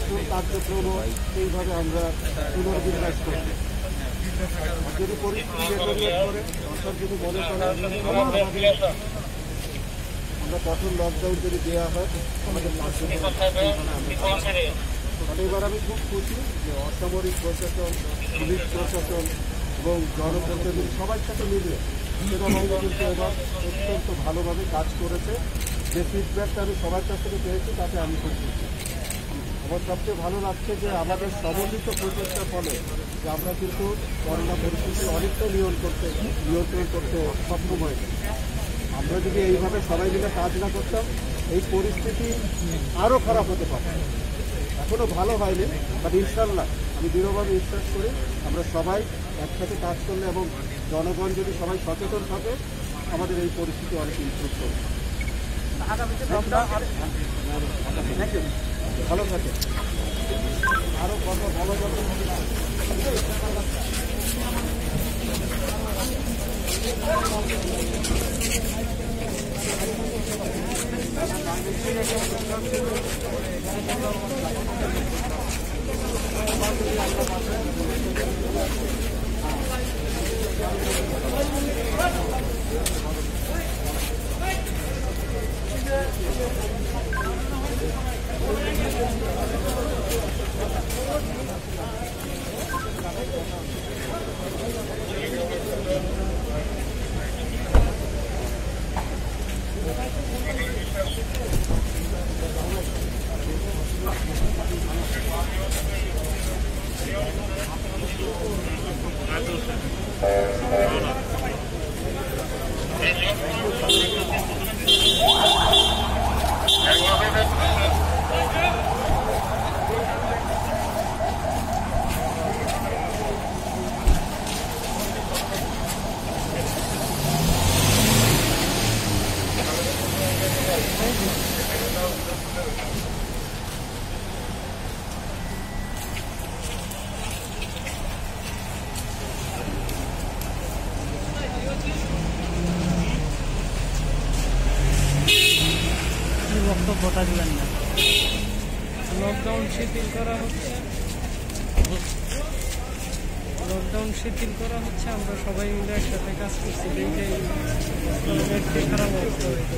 Petrol কার্যক্রমও সেইভাবে আমরা পুনর্বিন্যাস করছি। যদি পরিস্থিতি ডেটোরিয়েট করে, সরকার যদি মনে করে আমরা কঠোর লকডাউন যদি দেওয়া হয় আমাদের এবার আমি খুব খুশি যে অসামরিক প্রশাসন, পুলিশ প্রশাসন এবং জনপ্রতিনিধি সবার সাথে মিলে সেনাবাহিনী কিন্তু এবার অত্যন্ত ভালোভাবে কাজ করেছে। যে ফিডব্যাকটা আমি সবার কাছ থেকে পেয়েছি তাতে আমি খুব খুশি। আমার সবচেয়ে ভালো লাগছে যে আমাদের সমন্বিত প্রচেষ্টার ফলে যে আমরা কিন্তু করোনা পরিস্থিতি অনেকটা নিয়ন্ত্রণ করতে সক্ষম হয়েছি। আমরা যদি এইভাবে সবাই মিলে কাজ না করতাম এই পরিস্থিতি আরও খারাপ হতে পারত। এখনও ভালো হয়নি, বাট ইনশাল্লাহ আমি দৃঢ়ভাবে বিশ্বাস করি আমরা সবাই একসাথে কাজ করলে এবং জনগণ যদি সবাই সচেতন থাকে আমাদের এই পরিস্থিতি অনেক ইমপ্রুভ করবে। ভালো থাকে, আরও কত ভালো যাবে। বক্তব্যটা দিলেন না। লকডাউন শিথিল করা হচ্ছে, আমরা সবাই মিলে একসাথে কাজ করছি, দেখে খারাপ অবস্থা হয়েছে।